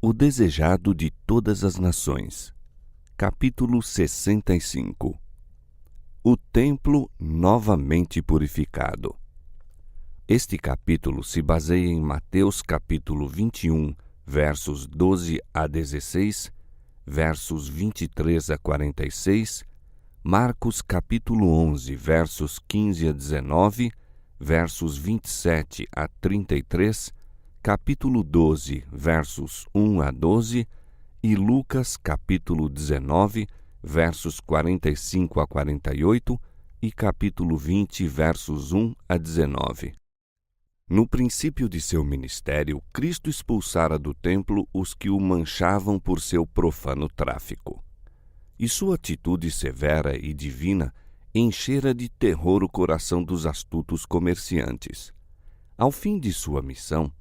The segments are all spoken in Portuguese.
O desejado de todas as nações. Capítulo 65. O templo novamente purificado. Este capítulo se baseia em Mateus capítulo 21, versos 12 a 16, versos 23 a 46, Marcos capítulo 11, versos 15 a 19, versos 27 a 33, capítulo 12, versos 1 a 12 e Lucas capítulo 19, versos 45 a 48 e capítulo 20, versos 1 a 19. No princípio de seu ministério, Cristo expulsara do templo os que o manchavam por seu profano tráfico. E sua atitude severa e divina enchera de terror o coração dos astutos comerciantes. Ao fim de sua missão,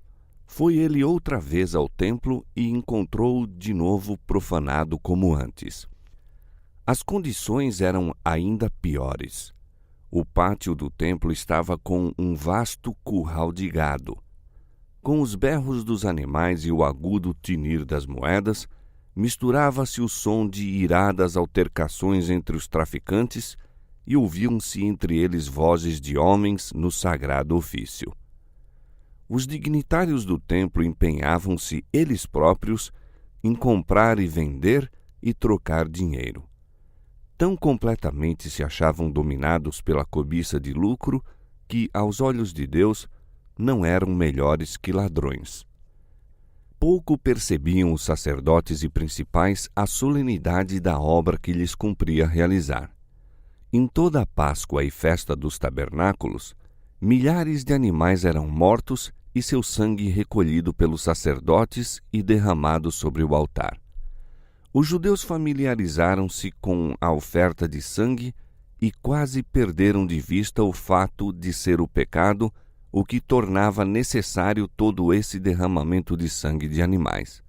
foi ele outra vez ao templo e encontrou-o de novo profanado como antes. As condições eram ainda piores. O pátio do templo estava com um vasto curral de gado. Com os berros dos animais e o agudo tinir das moedas, misturava-se o som de iradas altercações entre os traficantes e ouviam-se entre eles vozes de homens no sagrado ofício. Os dignitários do templo empenhavam-se eles próprios em comprar e vender e trocar dinheiro. Tão completamente se achavam dominados pela cobiça de lucro que, aos olhos de Deus, não eram melhores que ladrões. Pouco percebiam os sacerdotes e principais a solenidade da obra que lhes cumpria realizar. Em toda a Páscoa e festa dos tabernáculos, milhares de animais eram mortos e seu sangue recolhido pelos sacerdotes e derramado sobre o altar. Os judeus familiarizaram-se com a oferta de sangue e quase perderam de vista o fato de ser o pecado o que tornava necessário todo esse derramamento de sangue de animais.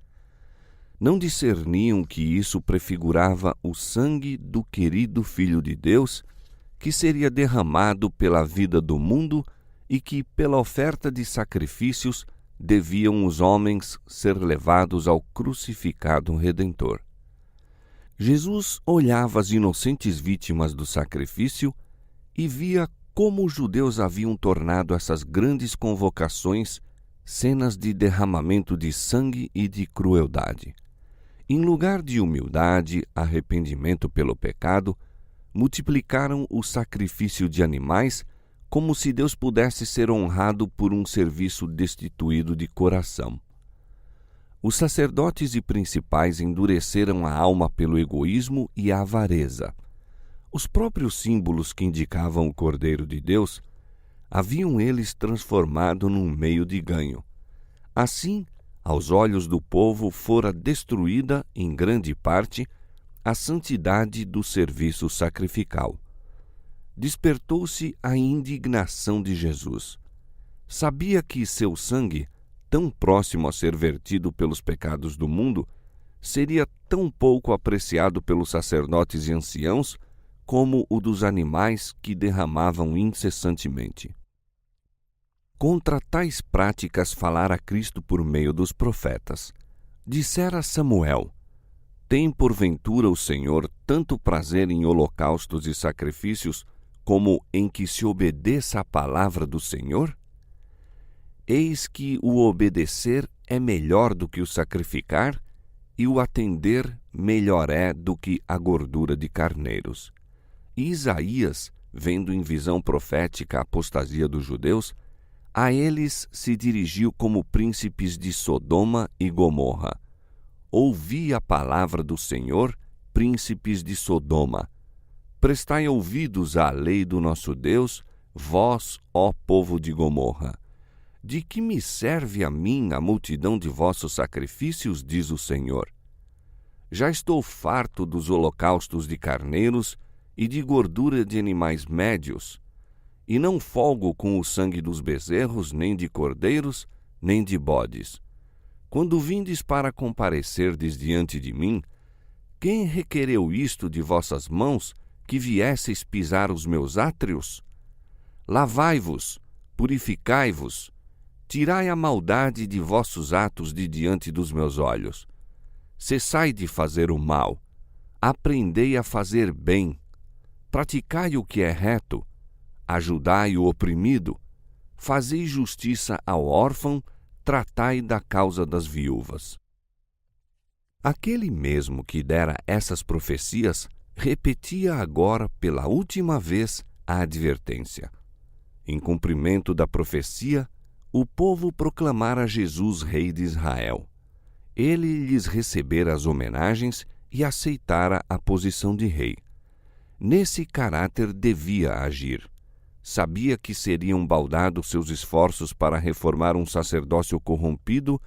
Não discerniam que isso prefigurava o sangue do querido Filho de Deus, que seria derramado pela vida do mundo e que, pela oferta de sacrifícios, deviam os homens ser levados ao crucificado Redentor. Jesus olhava as inocentes vítimas do sacrifício e via como os judeus haviam tornado essas grandes convocações cenas de derramamento de sangue e de crueldade. Em lugar de humildade, arrependimento pelo pecado, multiplicaram o sacrifício de animais como se Deus pudesse ser honrado por um serviço destituído de coração. Os sacerdotes e principais endureceram a alma pelo egoísmo e a avareza. Os próprios símbolos que indicavam o Cordeiro de Deus haviam eles transformado num meio de ganho. Assim, aos olhos do povo fora destruída, em grande parte, a santidade do serviço sacrificial. Despertou-se a indignação de Jesus. Sabia que seu sangue, tão próximo a ser vertido pelos pecados do mundo, seria tão pouco apreciado pelos sacerdotes e anciãos como o dos animais que derramavam incessantemente. Contra tais práticas falara Cristo por meio dos profetas. Dissera Samuel: tem porventura o Senhor tanto prazer em holocaustos e sacrifícios como em que se obedeça à palavra do Senhor? Eis que o obedecer é melhor do que o sacrificar, e o atender melhor é do que a gordura de carneiros. E Isaías, vendo em visão profética a apostasia dos judeus, a eles se dirigiu como príncipes de Sodoma e Gomorra. Ouvi a palavra do Senhor, príncipes de Sodoma. Prestai ouvidos à lei do nosso Deus, vós, ó povo de Gomorra. De que me serve a mim a multidão de vossos sacrifícios, diz o Senhor? Já estou farto dos holocaustos de carneiros e de gordura de animais médios, e não folgo com o sangue dos bezerros, nem de cordeiros, nem de bodes. Quando vindes para comparecerdes diante de mim, quem requereu isto de vossas mãos, que viesseis pisar os meus átrios? Lavai-vos, purificai-vos, Tirai a maldade de vossos atos de diante dos meus olhos. Cessai de fazer o mal. Aprendei a fazer bem. Praticai o que é reto. Ajudai o oprimido. Fazei justiça ao órfão. Tratai da causa das viúvas. Aquele mesmo que dera essas profecias repetia agora pela última vez a advertência. Em cumprimento da profecia, o povo proclamara Jesus rei de Israel. Ele lhes recebera as homenagens e aceitara a posição de rei. Nesse caráter devia agir. Sabia que seriam baldados seus esforços para reformar um sacerdócio corrompido,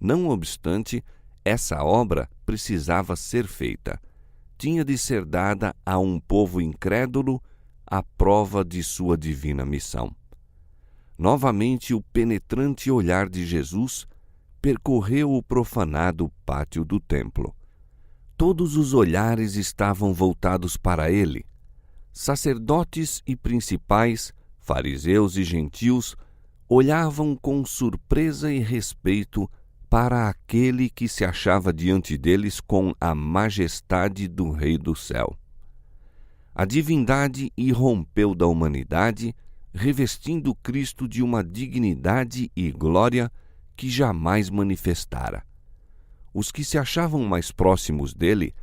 não obstante, essa obra precisava ser feita. Tinha de ser dada a um povo incrédulo a prova de sua divina missão. Novamente o penetrante olhar de Jesus percorreu o profanado pátio do templo. Todos os olhares estavam voltados para ele. Sacerdotes e principais, fariseus e gentios, olhavam com surpresa e respeito para aquele que se achava diante deles com a majestade do Rei do céu. A divindade irrompeu da humanidade, revestindo Cristo de uma dignidade e glória que jamais manifestara. Os que se achavam mais próximos dele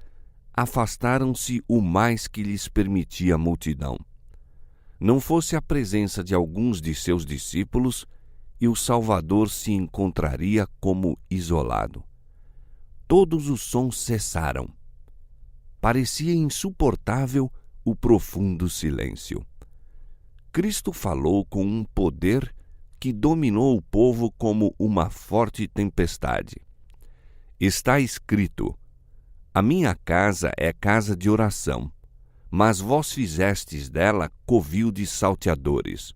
afastaram-se o mais que lhes permitia a multidão. Não fosse a presença de alguns de seus discípulos, e o Salvador se encontraria como isolado. Todos os sons cessaram. Parecia insuportável o profundo silêncio. Cristo falou com um poder que dominou o povo como uma forte tempestade. Está escrito: a minha casa é casa de oração, mas vós fizestes dela covil de salteadores.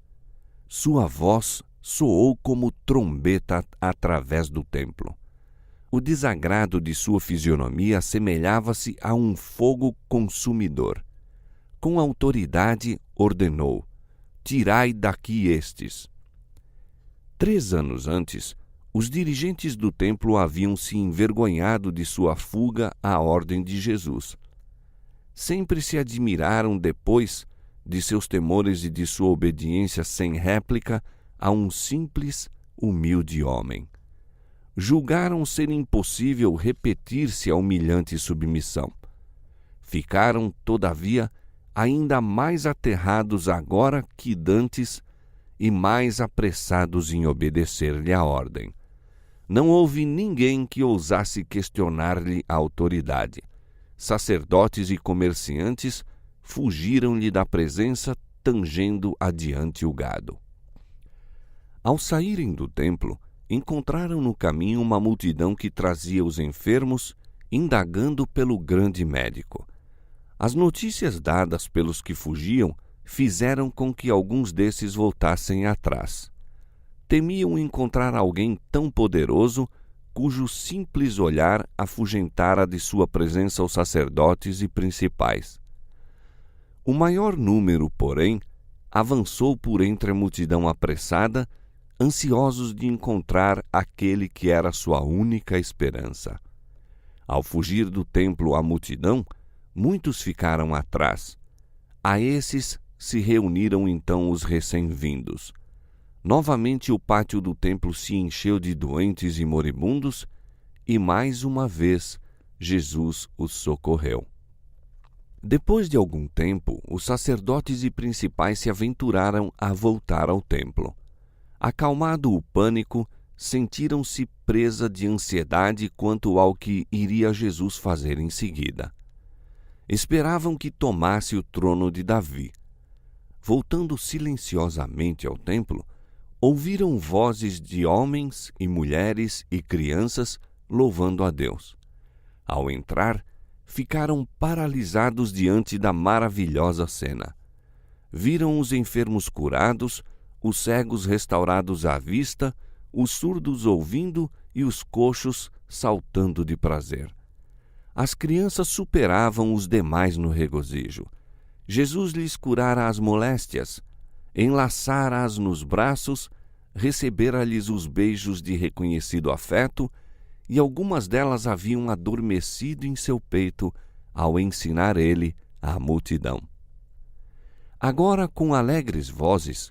Sua voz soou como trombeta através do templo. O desagrado de sua fisionomia assemelhava-se a um fogo consumidor. Com autoridade ordenou: tirai daqui estes. 3 anos antes, os dirigentes do templo haviam se envergonhado de sua fuga à ordem de Jesus. Sempre se admiraram depois de seus temores e de sua obediência sem réplica a um simples, humilde homem. Julgaram ser impossível repetir-se a humilhante submissão. Ficaram, todavia, ainda mais aterrados agora que dantes e mais apressados em obedecer-lhe a ordem. Não houve ninguém que ousasse questionar-lhe a autoridade. Sacerdotes e comerciantes fugiram-lhe da presença, tangendo adiante o gado. Ao saírem do templo, encontraram no caminho uma multidão que trazia os enfermos, indagando pelo grande médico. As notícias dadas pelos que fugiam fizeram com que alguns desses voltassem atrás. Temiam encontrar alguém tão poderoso, cujo simples olhar afugentara de sua presença os sacerdotes e principais. O maior número, porém, avançou por entre a multidão apressada, ansiosos de encontrar aquele que era sua única esperança. Ao fugir do templo a multidão, muitos ficaram atrás. A esses se reuniram então os recém-vindos. Novamente o pátio do templo se encheu de doentes e moribundos, e mais uma vez Jesus os socorreu. Depois de algum tempo, os sacerdotes e principais se aventuraram a voltar ao templo. Acalmado o pânico, sentiram-se presa de ansiedade quanto ao que iria Jesus fazer em seguida. Esperavam que tomasse o trono de Davi. Voltando silenciosamente ao templo, ouviram vozes de homens e mulheres e crianças louvando a Deus. Ao entrar, ficaram paralisados diante da maravilhosa cena. Viram os enfermos curados, os cegos restaurados à vista, os surdos ouvindo e os coxos saltando de prazer. As crianças superavam os demais no regozijo. Jesus lhes curara as moléstias, enlaçara-as nos braços, recebera-lhes os beijos de reconhecido afeto, e algumas delas haviam adormecido em seu peito ao ensinar ele à multidão. Agora, com alegres vozes,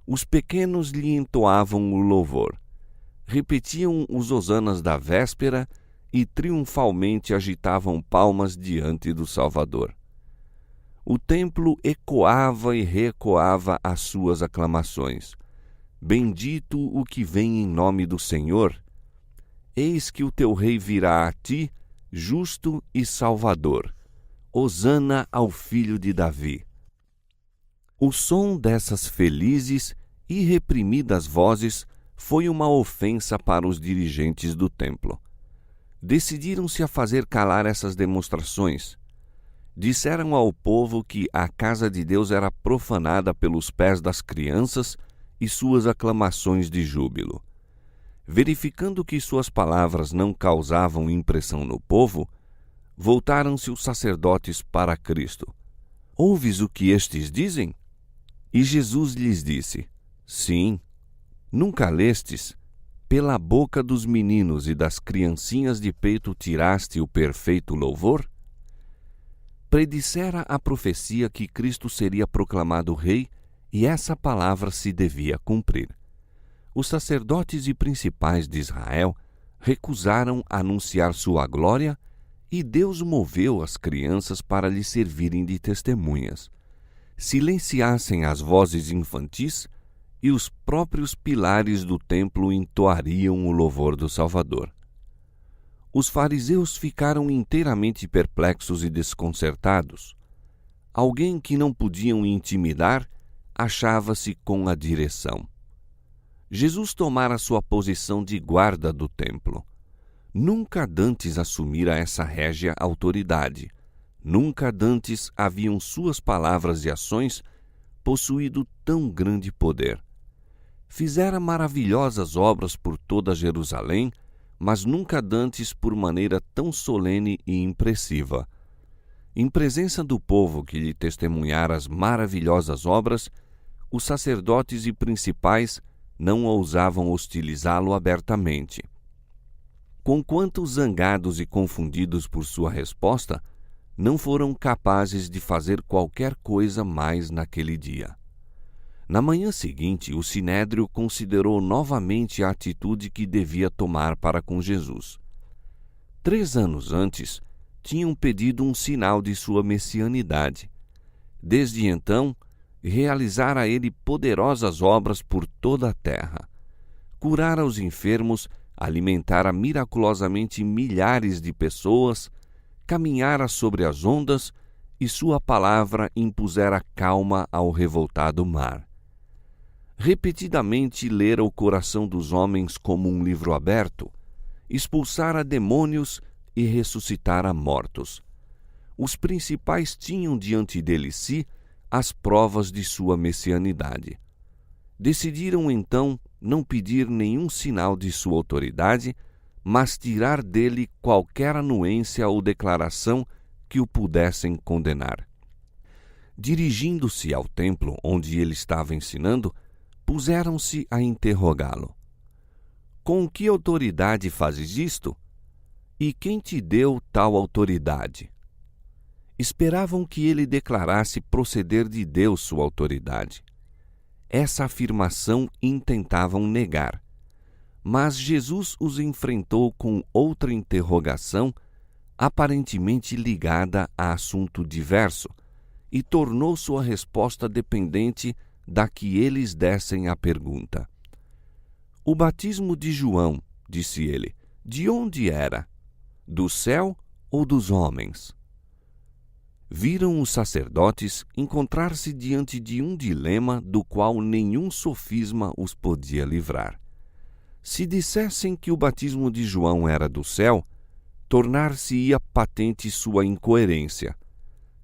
os pequenos lhe entoavam o louvor, repetiam os hosanas da véspera e triunfalmente agitavam palmas diante do Salvador. O templo ecoava e reecoava as suas aclamações. Bendito o que vem em nome do Senhor. Eis que o teu rei virá a ti, justo e salvador. Hosana ao filho de Davi. O som dessas felizes e reprimidas vozes foi uma ofensa para os dirigentes do templo. Decidiram-se a fazer calar essas demonstrações. Disseram ao povo que a casa de Deus era profanada pelos pés das crianças e suas aclamações de júbilo. Verificando que suas palavras não causavam impressão no povo, voltaram-se os sacerdotes para Cristo. Ouves o que estes dizem? E Jesus lhes disse: Sim, nunca lestes? Pela boca dos meninos e das criancinhas de peito tiraste o perfeito louvor? Predissera a profecia que Cristo seria proclamado rei, e essa palavra se devia cumprir. Os sacerdotes e principais de Israel recusaram anunciar sua glória, e Deus moveu as crianças para lhe servirem de testemunhas. Silenciassem as vozes infantis, e os próprios pilares do templo entoariam o louvor do Salvador. Os fariseus ficaram inteiramente perplexos e desconcertados. Alguém que não podiam intimidar achava-se com a direção. Jesus tomara sua posição de guarda do templo. Nunca dantes assumira essa régia autoridade. Nunca dantes haviam suas palavras e ações possuído tão grande poder. Fizera maravilhosas obras por toda Jerusalém, mas nunca dantes por maneira tão solene e impressiva. Em presença do povo que lhe testemunhara as maravilhosas obras, os sacerdotes e principais não ousavam hostilizá-lo abertamente. Conquanto zangados e confundidos por sua resposta, não foram capazes de fazer qualquer coisa mais naquele dia. Na manhã seguinte, o Sinédrio considerou novamente a atitude que devia tomar para com Jesus. 3 anos antes, tinham pedido um sinal de sua messianidade. Desde então, realizara ele poderosas obras por toda a terra. Curara os enfermos, alimentara miraculosamente milhares de pessoas, caminhara sobre as ondas e sua palavra impusera calma ao revoltado mar. Repetidamente lera o coração dos homens como um livro aberto, expulsara demônios e ressuscitara mortos. Os principais tinham diante dele as provas de sua messianidade. Decidiram então não pedir nenhum sinal de sua autoridade, mas tirar dele qualquer anuência ou declaração que o pudessem condenar. Dirigindo-se ao templo onde ele estava ensinando, puseram-se a interrogá-lo. Com que autoridade fazes isto? E quem te deu tal autoridade? Esperavam que ele declarasse proceder de Deus sua autoridade. Essa afirmação intentavam negar. Mas Jesus os enfrentou com outra interrogação, aparentemente ligada a assunto diverso, e tornou sua resposta dependente da que eles dessem à pergunta. O batismo de João, disse ele, de onde era? Do céu ou dos homens? Viram os sacerdotes encontrar-se diante de um dilema do qual nenhum sofisma os podia livrar. Se dissessem que o batismo de João era do céu, tornar-se-ia patente sua incoerência.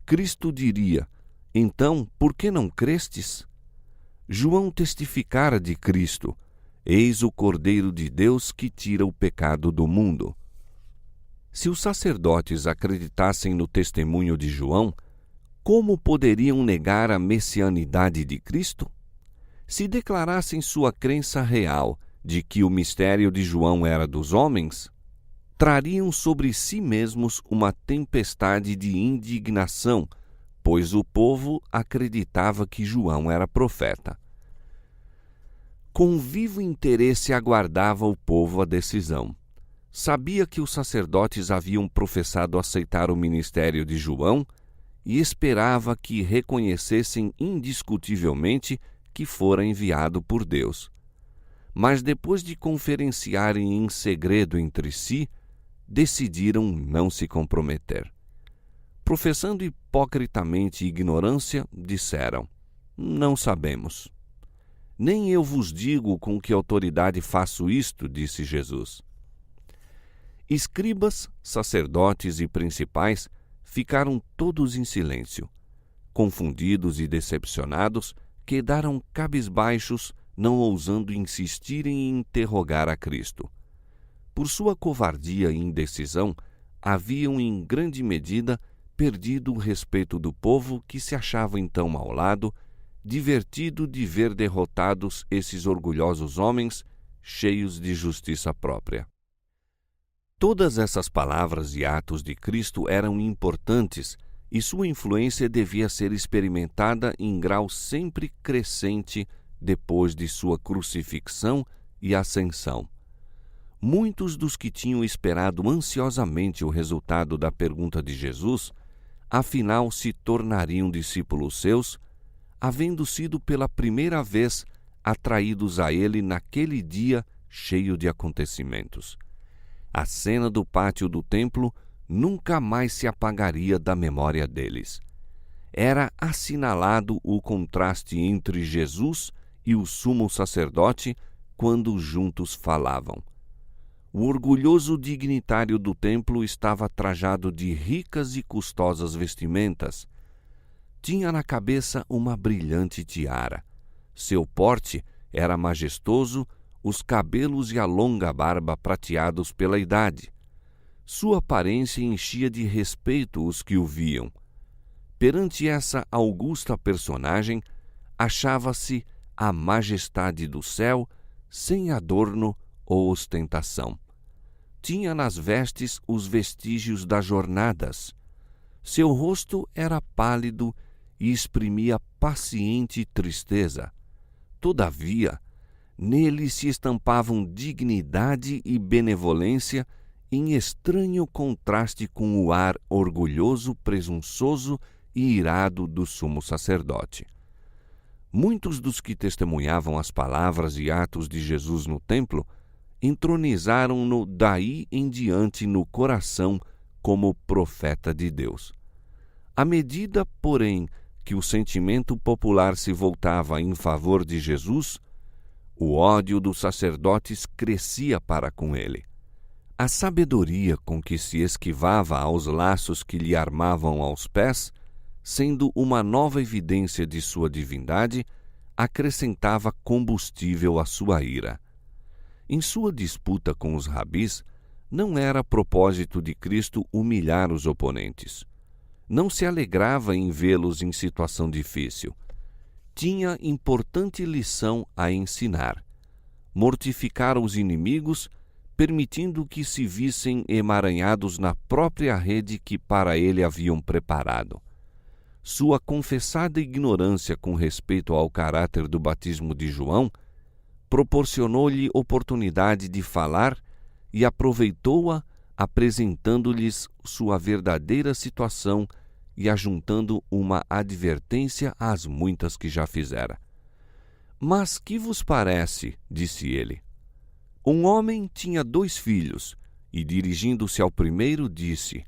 Cristo diria: então, por que não crestes? João testificara de Cristo: eis o Cordeiro de Deus que tira o pecado do mundo. Se os sacerdotes acreditassem no testemunho de João, como poderiam negar a messianidade de Cristo? Se declarassem sua crença real de que o mistério de João era dos homens, trariam sobre si mesmos uma tempestade de indignação, pois o povo acreditava que João era profeta. Com vivo interesse aguardava o povo a decisão. Sabia que os sacerdotes haviam professado aceitar o ministério de João e esperava que reconhecessem indiscutivelmente que fora enviado por Deus. Mas depois de conferenciarem em segredo entre si, decidiram não se comprometer. Professando hipocritamente ignorância, disseram: "Não sabemos." "Nem eu vos digo com que autoridade faço isto", disse Jesus. Escribas, sacerdotes e principais ficaram todos em silêncio. Confundidos e decepcionados, quedaram cabisbaixos, não ousando insistir em interrogar a Cristo. Por sua covardia e indecisão, haviam em grande medida perdido o respeito do povo que se achava então ao lado, divertido de ver derrotados esses orgulhosos homens cheios de justiça própria. Todas essas palavras e atos de Cristo eram importantes e sua influência devia ser experimentada em grau sempre crescente depois de sua crucifixão e ascensão. Muitos dos que tinham esperado ansiosamente o resultado da pergunta de Jesus, afinal se tornariam discípulos seus, havendo sido pela primeira vez atraídos a ele naquele dia cheio de acontecimentos. A cena do pátio do templo nunca mais se apagaria da memória deles. Era assinalado o contraste entre Jesus e o sumo sacerdote quando juntos falavam. O orgulhoso dignitário do templo estava trajado de ricas e custosas vestimentas. Tinha na cabeça uma brilhante tiara. Seu porte era majestoso, os cabelos e a longa barba prateados pela idade. Sua aparência enchia de respeito os que o viam. Perante essa augusta personagem, achava-se a majestade do céu, sem adorno ou ostentação. Tinha nas vestes os vestígios das jornadas. Seu rosto era pálido e exprimia paciente tristeza. Todavia, nele se estampavam dignidade e benevolência em estranho contraste com o ar orgulhoso, presunçoso e irado do sumo sacerdote. Muitos dos que testemunhavam as palavras e atos de Jesus no templo entronizaram-no daí em diante no coração como profeta de Deus. À medida, porém, que o sentimento popular se voltava em favor de Jesus, o ódio dos sacerdotes crescia para com ele. A sabedoria com que se esquivava aos laços que lhe armavam aos pés, sendo uma nova evidência de sua divindade, acrescentava combustível à sua ira. Em sua disputa com os rabis, não era propósito de Cristo humilhar os oponentes. Não se alegrava em vê-los em situação difícil. Tinha importante lição a ensinar: mortificar os inimigos, permitindo que se vissem emaranhados na própria rede que para ele haviam preparado. Sua confessada ignorância com respeito ao caráter do batismo de João proporcionou-lhe oportunidade de falar e aproveitou-a, apresentando-lhes sua verdadeira situação e ajuntando uma advertência às muitas que já fizera. "Mas que vos parece?", disse ele. Um homem tinha 2 filhos, e dirigindo-se ao primeiro disse: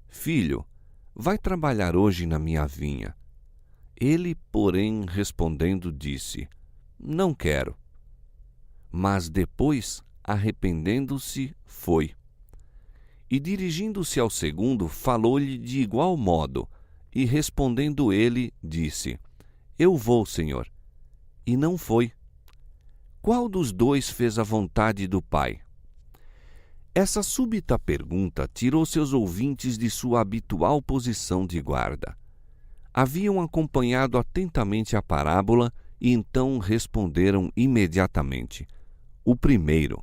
"Filho, vai trabalhar hoje na minha vinha." Ele, porém, respondendo, disse: "Não quero." Mas depois, arrependendo-se, foi. E dirigindo-se ao segundo, falou-lhe de igual modo, e respondendo ele, disse: "Eu vou, Senhor." E não foi. Qual dos 2 fez a vontade do Pai? Essa súbita pergunta tirou seus ouvintes de sua habitual posição de guarda. Haviam acompanhado atentamente a parábola e então responderam imediatamente: o primeiro.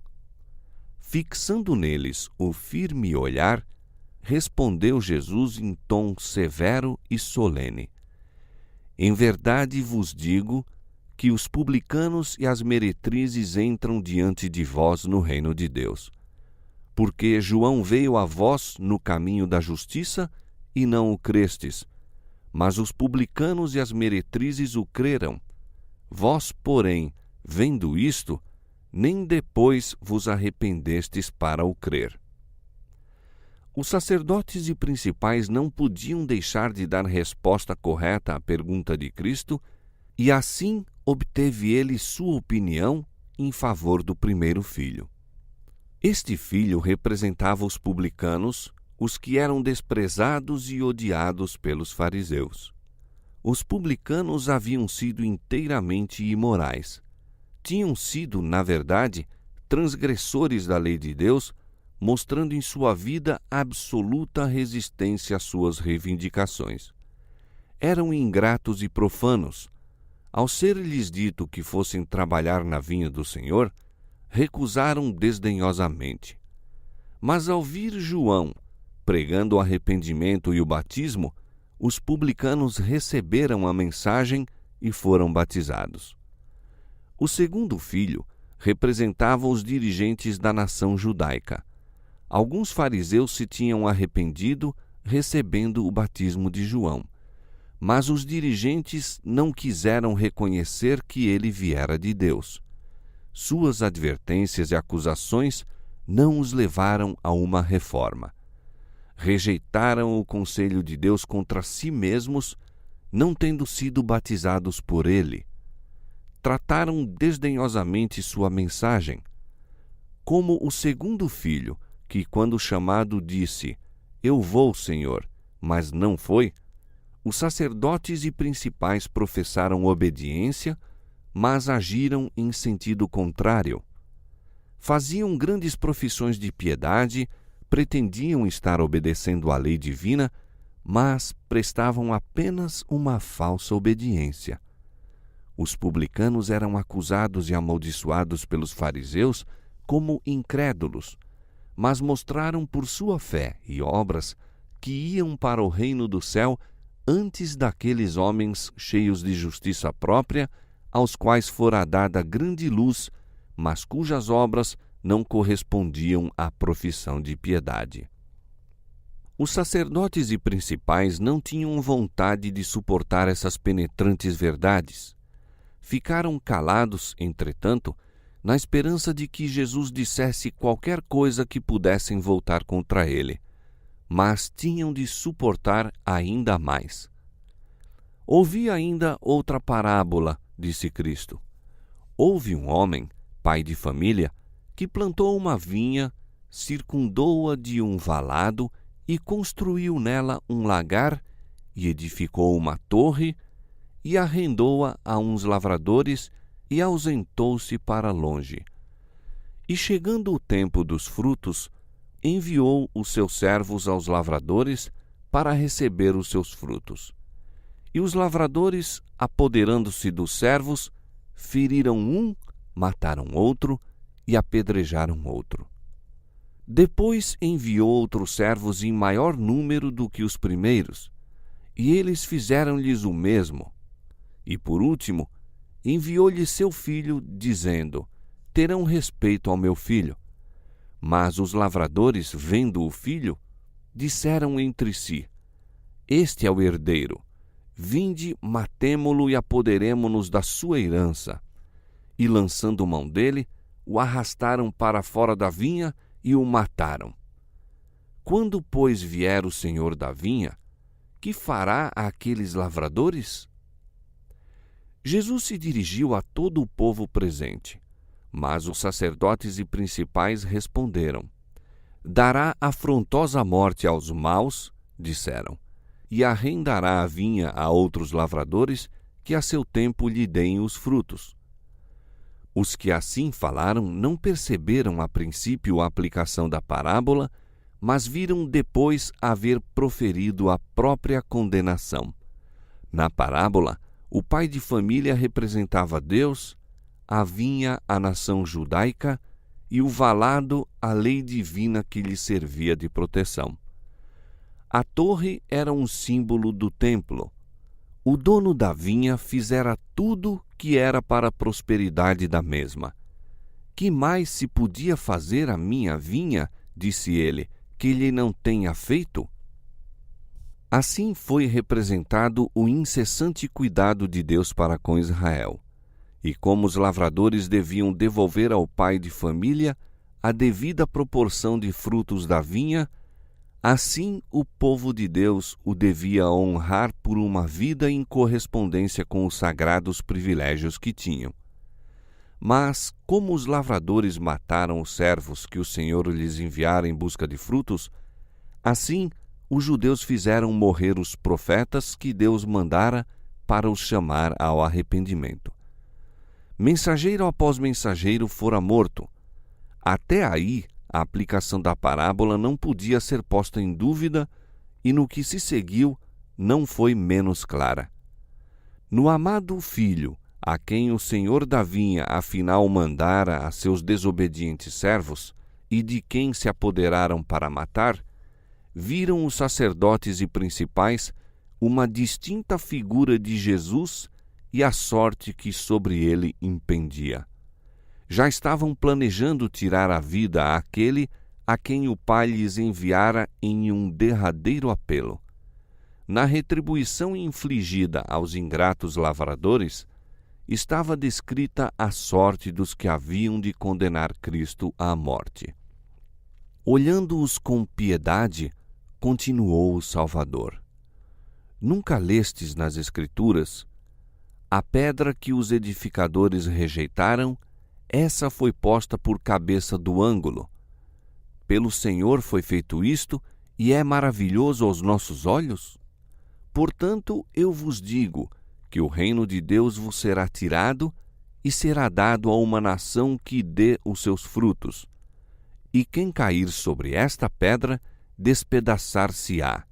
Fixando neles o firme olhar, respondeu Jesus em tom severo e solene: em verdade vos digo que os publicanos e as meretrizes entram diante de vós no reino de Deus. Porque João veio a vós no caminho da justiça e não o crestes, mas os publicanos e as meretrizes o creram. Vós, porém, vendo isto, nem depois vos arrependestes para o crer. Os sacerdotes e principais não podiam deixar de dar resposta correta à pergunta de Cristo, e assim obteve ele sua opinião em favor do primeiro filho. Este filho representava os publicanos, os que eram desprezados e odiados pelos fariseus. Os publicanos haviam sido inteiramente imorais. Tinham sido, na verdade, transgressores da lei de Deus, mostrando em sua vida absoluta resistência às suas reivindicações. Eram ingratos e profanos. Ao ser-lhes dito que fossem trabalhar na vinha do Senhor, recusaram desdenhosamente. Mas ao vir João, pregando o arrependimento e o batismo, os publicanos receberam a mensagem e foram batizados. O segundo filho representava os dirigentes da nação judaica. Alguns fariseus se tinham arrependido, recebendo o batismo de João, mas os dirigentes não quiseram reconhecer que ele viera de Deus. Suas advertências e acusações não os levaram a uma reforma. Rejeitaram o conselho de Deus contra si mesmos, não tendo sido batizados por ele. Trataram desdenhosamente sua mensagem. Como o segundo filho, que quando chamado disse: eu vou, Senhor, mas não foi, os sacerdotes e principais professaram obediência, mas agiram em sentido contrário. Faziam grandes profissões de piedade, pretendiam estar obedecendo à lei divina, mas prestavam apenas uma falsa obediência. Os publicanos eram acusados e amaldiçoados pelos fariseus como incrédulos, mas mostraram por sua fé e obras que iam para o reino do céu antes daqueles homens cheios de justiça própria, aos quais fora dada grande luz, mas cujas obras não correspondiam à profissão de piedade. Os sacerdotes e principais não tinham vontade de suportar essas penetrantes verdades. Ficaram calados, entretanto, na esperança de que Jesus dissesse qualquer coisa que pudessem voltar contra ele, mas tinham de suportar ainda mais. Ouvi ainda outra parábola, disse Cristo. Houve um homem, pai de família, que plantou uma vinha, circundou-a de um valado e construiu nela um lagar e edificou uma torre e arrendou-a a uns lavradores e ausentou-se para longe. E chegando o tempo dos frutos, enviou os seus servos aos lavradores para receber os seus frutos. E os lavradores, apoderando-se dos servos, feriram um, mataram outro e apedrejaram outro. Depois enviou outros servos em maior número do que os primeiros, e eles fizeram-lhes o mesmo. E por último, enviou-lhe seu filho, dizendo: terão respeito ao meu filho. Mas os lavradores, vendo o filho, disseram entre si: este é o herdeiro. Vinde, matemo-lo e apoderemo-nos da sua herança. E lançando mão dele, o arrastaram para fora da vinha e o mataram. Quando, pois, vier o senhor da vinha, que fará àqueles lavradores? Jesus se dirigiu a todo o povo presente, mas os sacerdotes e principais responderam: dará afrontosa morte aos maus, disseram, e arrendará a vinha a outros lavradores que a seu tempo lhe deem os frutos. Os que assim falaram não perceberam a princípio a aplicação da parábola, mas viram depois haver proferido a própria condenação. Na parábola, O pai de família representava Deus, a vinha a nação judaica e o valado a lei divina que lhe servia de proteção. A torre era um símbolo do templo. O dono da vinha fizera tudo que era para a prosperidade da mesma. Que mais se podia fazer à minha vinha, disse ele, que lhe não tenha feito? Assim foi representado o incessante cuidado de Deus para com Israel. E como os lavradores deviam devolver ao pai de família a devida proporção de frutos da vinha, assim o povo de Deus o devia honrar por uma vida em correspondência com os sagrados privilégios que tinham. Mas, como os lavradores mataram os servos que o Senhor lhes enviara em busca de frutos, assim os judeus fizeram morrer os profetas que Deus mandara para os chamar ao arrependimento. Mensageiro após mensageiro fora morto. Até aí, a aplicação da parábola não podia ser posta em dúvida e no que se seguiu não foi menos clara. No amado filho, a quem o senhor da vinha afinal mandara a seus desobedientes servos e de quem se apoderaram para matar, viram os sacerdotes e principais uma distinta figura de Jesus e a sorte que sobre ele impendia. Já estavam planejando tirar a vida àquele a quem o Pai lhes enviara em um derradeiro apelo. Na retribuição infligida aos ingratos lavradores, estava descrita a sorte dos que haviam de condenar Cristo à morte. Olhando-os com piedade, continuou o Salvador. Nunca lestes nas Escrituras: a pedra que os edificadores rejeitaram, essa foi posta por cabeça do ângulo. Pelo Senhor foi feito isto, e é maravilhoso aos nossos olhos? Portanto, eu vos digo que o reino de Deus vos será tirado e será dado a uma nação que dê os seus frutos. E quem cair sobre esta pedra, despedaçar-se-á,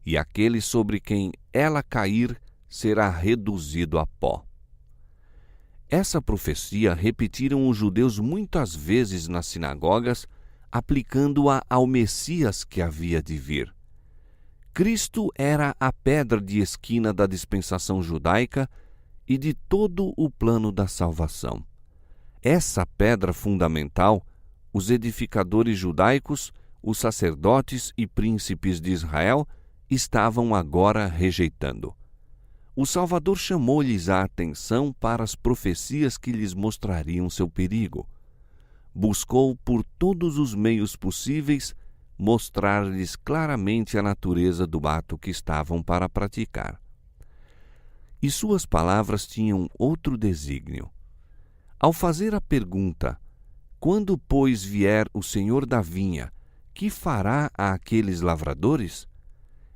e aquele sobre quem ela cair será reduzido a pó. Essa profecia repetiram os judeus muitas vezes nas sinagogas, aplicando-a ao Messias que havia de vir. Cristo era a pedra de esquina da dispensação judaica e de todo o plano da salvação. Essa pedra fundamental, os edificadores judaicos, os sacerdotes e príncipes de Israel estavam agora rejeitando. O Salvador chamou-lhes a atenção para as profecias que lhes mostrariam seu perigo. Buscou por todos os meios possíveis mostrar-lhes claramente a natureza do ato que estavam para praticar. E suas palavras tinham outro desígnio. Ao fazer a pergunta: quando, pois, vier o Senhor da vinha, que fará àqueles lavradores?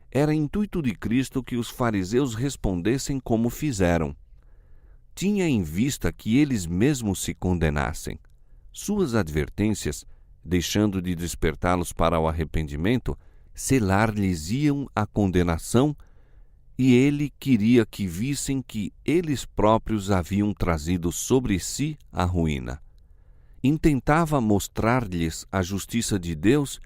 Era intuito de Cristo que os fariseus respondessem como fizeram. Tinha em vista que eles mesmos se condenassem. Suas advertências, deixando de despertá-los para o arrependimento, selar-lhes-iam a condenação, e ele queria que vissem que eles próprios haviam trazido sobre si a ruína. Intentava mostrar-lhes a justiça de Deus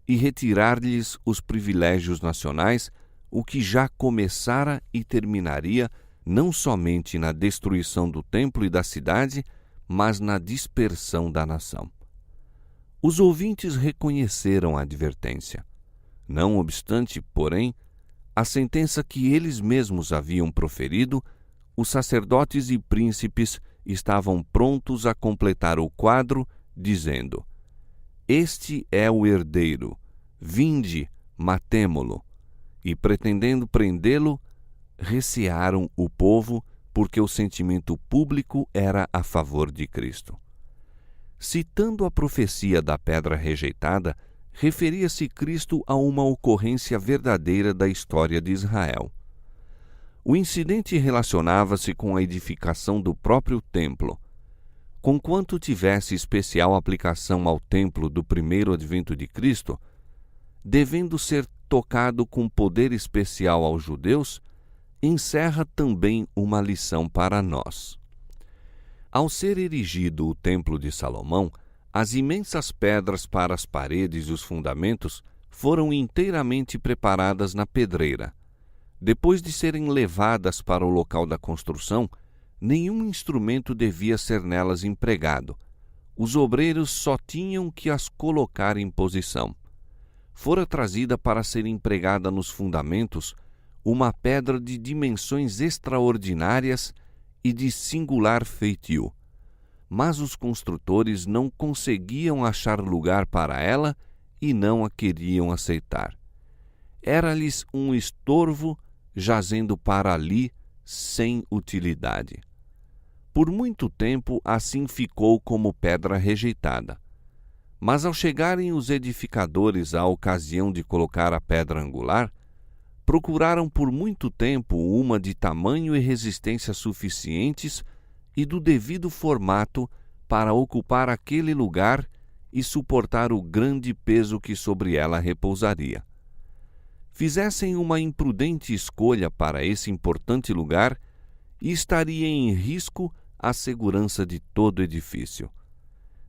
e retirar-lhes os privilégios nacionais, o que já começara e terminaria não somente na destruição do templo e da cidade, mas na dispersão da nação. Os ouvintes reconheceram a advertência. Não obstante, porém, a sentença que eles mesmos haviam proferido, os sacerdotes e príncipes estavam prontos a completar o quadro, dizendo: este é o herdeiro, vinde, matemo-lo. E, pretendendo prendê-lo, recearam o povo, porque o sentimento público era a favor de Cristo. Citando a profecia da pedra rejeitada, referia-se Cristo a uma ocorrência verdadeira da história de Israel. O incidente relacionava-se com a edificação do próprio templo. Conquanto tivesse especial aplicação ao templo do primeiro advento de Cristo, devendo ser tocado com poder especial aos judeus, encerra também uma lição para nós. Ao ser erigido o Templo de Salomão, as imensas pedras para as paredes e os fundamentos foram inteiramente preparadas na pedreira. Depois de serem levadas para o local da construção, nenhum instrumento devia ser nelas empregado. Os obreiros só tinham que as colocar em posição. Fora trazida para ser empregada nos fundamentos uma pedra de dimensões extraordinárias e de singular feitio. Mas os construtores não conseguiam achar lugar para ela e não a queriam aceitar. Era-lhes um estorvo, jazendo para ali, sem utilidade. Por muito tempo assim ficou como pedra rejeitada. Mas ao chegarem os edificadores à ocasião de colocar a pedra angular, procuraram por muito tempo uma de tamanho e resistência suficientes e do devido formato para ocupar aquele lugar e suportar o grande peso que sobre ela repousaria. Fizessem uma imprudente escolha para esse importante lugar e estaria em risco a segurança de todo o edifício.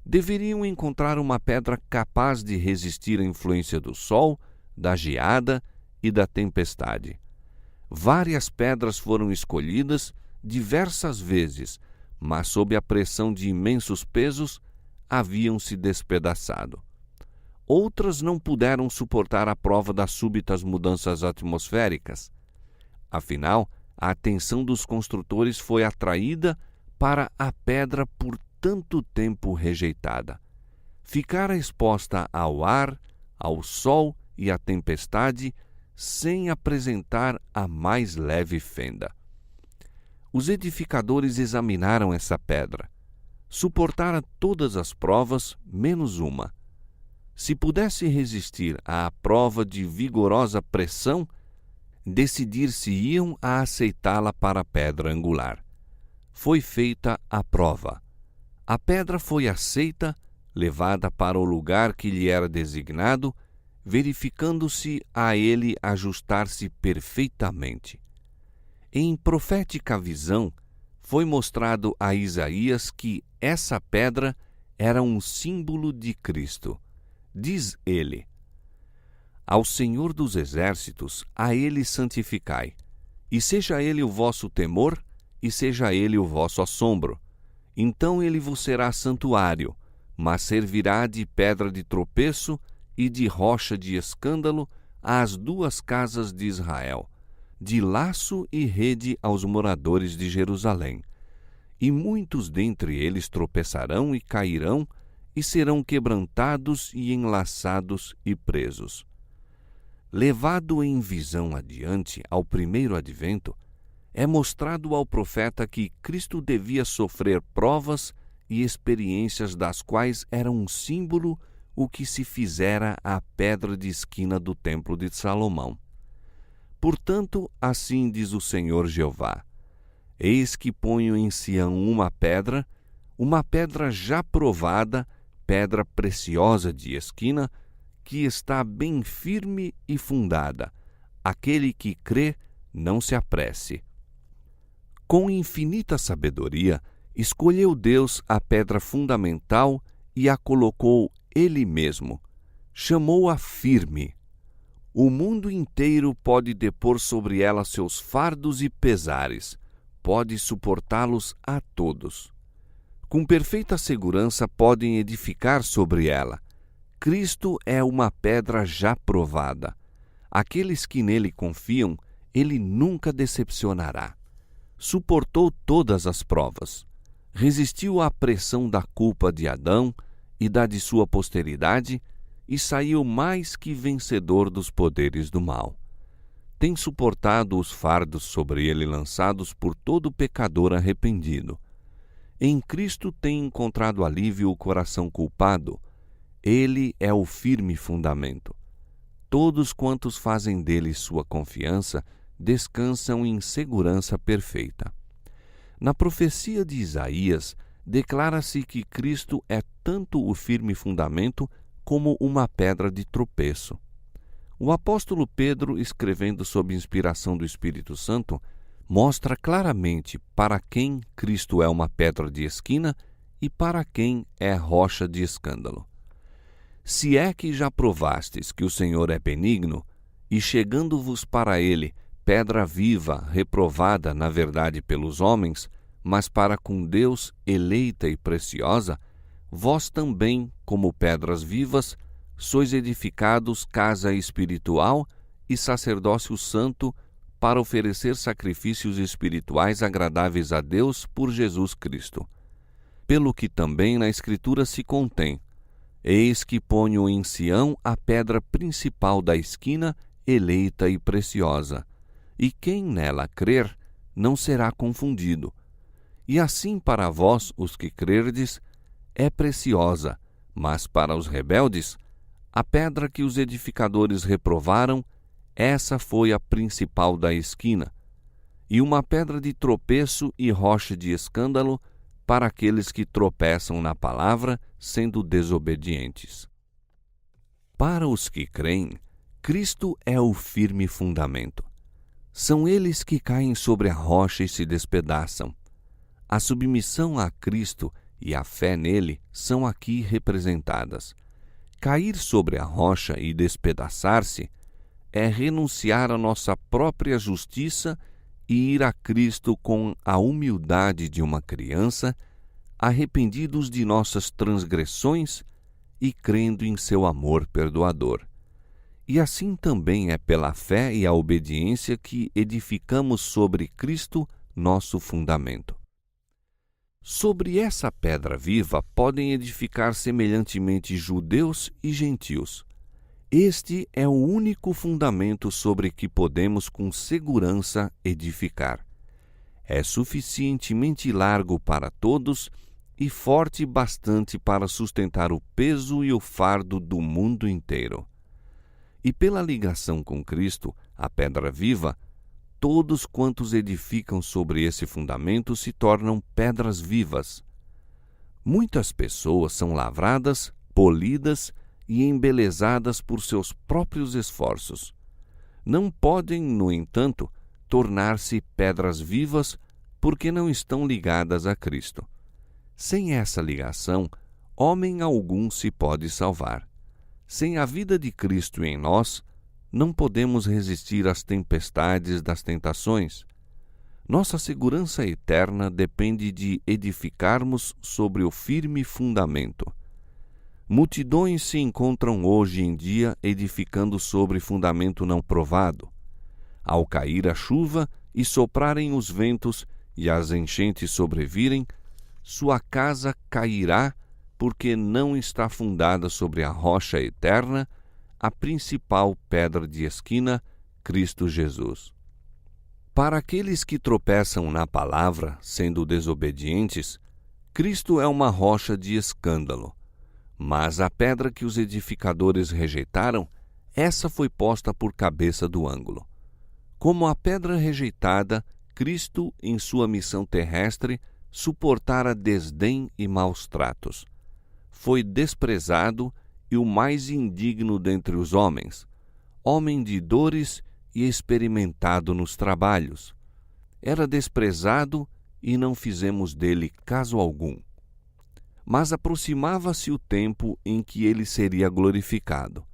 Deveriam encontrar uma pedra capaz de resistir à influência do sol, da geada e da tempestade. Várias pedras foram escolhidas diversas vezes, mas sob a pressão de imensos pesos, haviam se despedaçado. Outras não puderam suportar a prova das súbitas mudanças atmosféricas. Afinal, a atenção dos construtores foi atraída para a pedra por tanto tempo rejeitada. Ficara exposta ao ar, ao sol e à tempestade, sem apresentar a mais leve fenda. Os edificadores examinaram essa pedra. Suportara todas as provas, menos uma. Se pudesse resistir à prova de vigorosa pressão, decidir-se-iam a aceitá-la para a pedra angular. Foi feita a prova. A pedra foi aceita, levada para o lugar que lhe era designado, verificando-se a ele ajustar-se perfeitamente. Em profética visão, foi mostrado a Isaías que essa pedra era um símbolo de Cristo. Diz ele: Ao Senhor dos Exércitos, a Ele santificai, e seja Ele o vosso temor, e seja Ele o vosso assombro. Então Ele vos será santuário, mas servirá de pedra de tropeço e de rocha de escândalo às duas casas de Israel, de laço e rede aos moradores de Jerusalém. E muitos dentre eles tropeçarão e cairão, e serão quebrantados e enlaçados e presos. Levado em visão adiante ao primeiro advento, é mostrado ao profeta que Cristo devia sofrer provas e experiências das quais era um símbolo o que se fizera à pedra de esquina do templo de Salomão. Portanto, assim diz o Senhor Jeová: Eis que ponho em Sião uma pedra já provada, pedra preciosa de esquina, que está bem firme e fundada. Aquele que crê, não se apresse. Com infinita sabedoria, escolheu Deus a pedra fundamental e a colocou Ele mesmo. Chamou-a firme. O mundo inteiro pode depor sobre ela seus fardos e pesares, pode suportá-los a todos. Com perfeita segurança podem edificar sobre ela. Cristo é uma pedra já provada. Aqueles que nele confiam, ele nunca decepcionará. Suportou todas as provas. Resistiu à pressão da culpa de Adão e da de sua posteridade e saiu mais que vencedor dos poderes do mal. Tem suportado os fardos sobre ele lançados por todo pecador arrependido. Em Cristo tem encontrado alívio o coração culpado. Ele é o firme fundamento. Todos quantos fazem dele sua confiança descansam em segurança perfeita. Na profecia de Isaías, declara-se que Cristo é tanto o firme fundamento como uma pedra de tropeço. O apóstolo Pedro, escrevendo sob inspiração do Espírito Santo, mostra claramente para quem Cristo é uma pedra de esquina e para quem é rocha de escândalo. Se é que já provastes que o Senhor é benigno, e chegando-vos para ele, pedra viva, reprovada na verdade pelos homens, mas para com Deus eleita e preciosa, vós também, como pedras vivas, sois edificados casa espiritual e sacerdócio santo, para oferecer sacrifícios espirituais agradáveis a Deus por Jesus Cristo. Pelo que também na Escritura se contém: eis que ponho em Sião a pedra principal da esquina, eleita e preciosa, e quem nela crer não será confundido. E assim para vós, os que crerdes, é preciosa, mas para os rebeldes, a pedra que os edificadores reprovaram, essa foi a principal da esquina, e uma pedra de tropeço e rocha de escândalo para aqueles que tropeçam na palavra, sendo desobedientes. Para os que creem, Cristo é o firme fundamento. São eles que caem sobre a rocha e se despedaçam. A submissão a Cristo e a fé nele são aqui representadas. Cair sobre a rocha e despedaçar-se é renunciar à nossa própria justiça e ir a Cristo com a humildade de uma criança, arrependidos de nossas transgressões e crendo em seu amor perdoador. E assim também é pela fé e a obediência que edificamos sobre Cristo nosso fundamento. Sobre essa pedra viva podem edificar semelhantemente judeus e gentios. Este é o único fundamento sobre que podemos com segurança edificar. É suficientemente largo para todos e forte bastante para sustentar o peso e o fardo do mundo inteiro. E pela ligação com Cristo, a pedra viva, todos quantos edificam sobre esse fundamento se tornam pedras vivas. Muitas pessoas são lavradas, polidas e embelezadas por seus próprios esforços. Não podem, no entanto, tornar-se pedras vivas porque não estão ligadas a Cristo. Sem essa ligação, homem algum se pode salvar. Sem a vida de Cristo em nós, não podemos resistir às tempestades das tentações. Nossa segurança eterna depende de edificarmos sobre o firme fundamento. Multidões se encontram hoje em dia edificando sobre fundamento não provado. Ao cair a chuva e soprarem os ventos e as enchentes sobrevirem, sua casa cairá porque não está fundada sobre a rocha eterna, a principal pedra de esquina, Cristo Jesus. Para aqueles que tropeçam na palavra, sendo desobedientes, Cristo é uma rocha de escândalo. Mas a pedra que os edificadores rejeitaram, essa foi posta por cabeça do ângulo. Como a pedra rejeitada, Cristo, em sua missão terrestre, suportara desdém e maus tratos. Foi desprezado e o mais indigno dentre os homens, homem de dores e experimentado nos trabalhos. Era desprezado e não fizemos dele caso algum. Mas aproximava-se o tempo em que ele seria glorificado.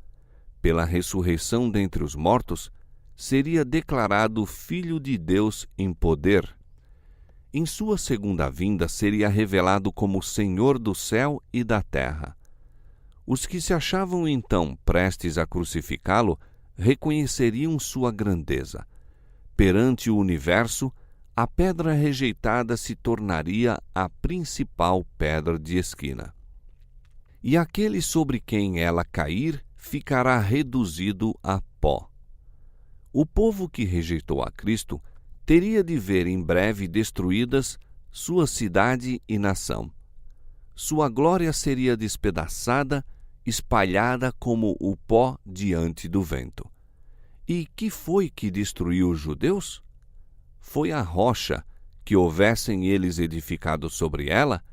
Pela ressurreição dentre os mortos, seria declarado Filho de Deus em poder. Em sua segunda vinda seria revelado como Senhor do céu e da terra. Os que se achavam então prestes a crucificá-lo reconheceriam sua grandeza. Perante o universo, a pedra rejeitada se tornaria a principal pedra de esquina. E aquele sobre quem ela cair ficará reduzido a pó. O povo que rejeitou a Cristo teria de ver em breve destruídas sua cidade e nação. Sua glória seria despedaçada, espalhada como o pó diante do vento. E que foi que destruiu os judeus? Foi a rocha, que houvessem eles edificado sobre ela,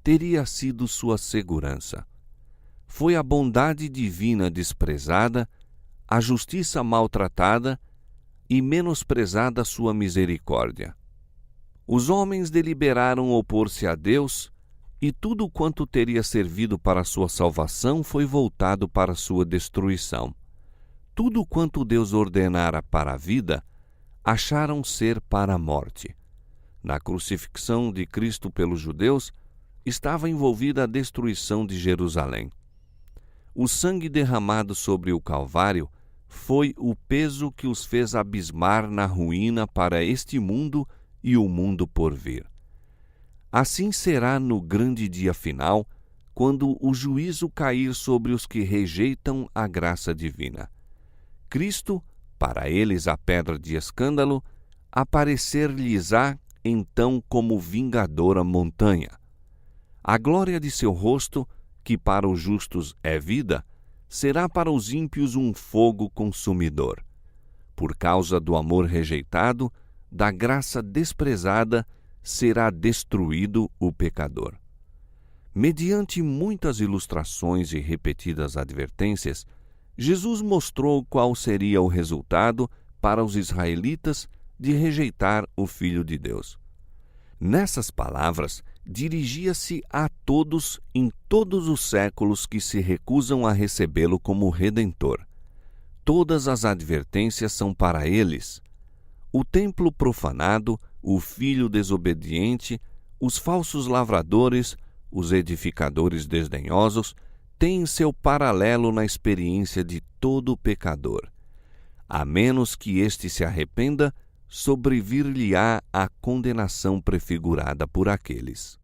teria sido sua segurança. Foi a bondade divina desprezada, a justiça maltratada e menosprezada sua misericórdia. Os homens deliberaram opor-se a Deus, e tudo quanto teria servido para sua salvação foi voltado para sua destruição. Tudo quanto Deus ordenara para a vida, acharam ser para a morte. Na crucifixão de Cristo pelos judeus, estava envolvida a destruição de Jerusalém. O sangue derramado sobre o Calvário foi o peso que os fez abismar na ruína para este mundo e o mundo por vir. Assim será no grande dia final, quando o juízo cair sobre os que rejeitam a graça divina. Cristo, para eles a pedra de escândalo, aparecer-lhes-á então como vingadora montanha. A glória de seu rosto, que para os justos é vida, será para os ímpios um fogo consumidor. Por causa do amor rejeitado, da graça desprezada, será destruído o pecador. Mediante muitas ilustrações e repetidas advertências, Jesus mostrou qual seria o resultado para os israelitas de rejeitar o Filho de Deus. Nessas palavras, dirigia-se a todos em todos os séculos que se recusam a recebê-lo como Redentor. Todas as advertências são para eles. O templo profanado, o filho desobediente, os falsos lavradores, os edificadores desdenhosos, têm seu paralelo na experiência de todo pecador. A menos que este se arrependa, sobrevir-lhe-á a condenação prefigurada por aqueles.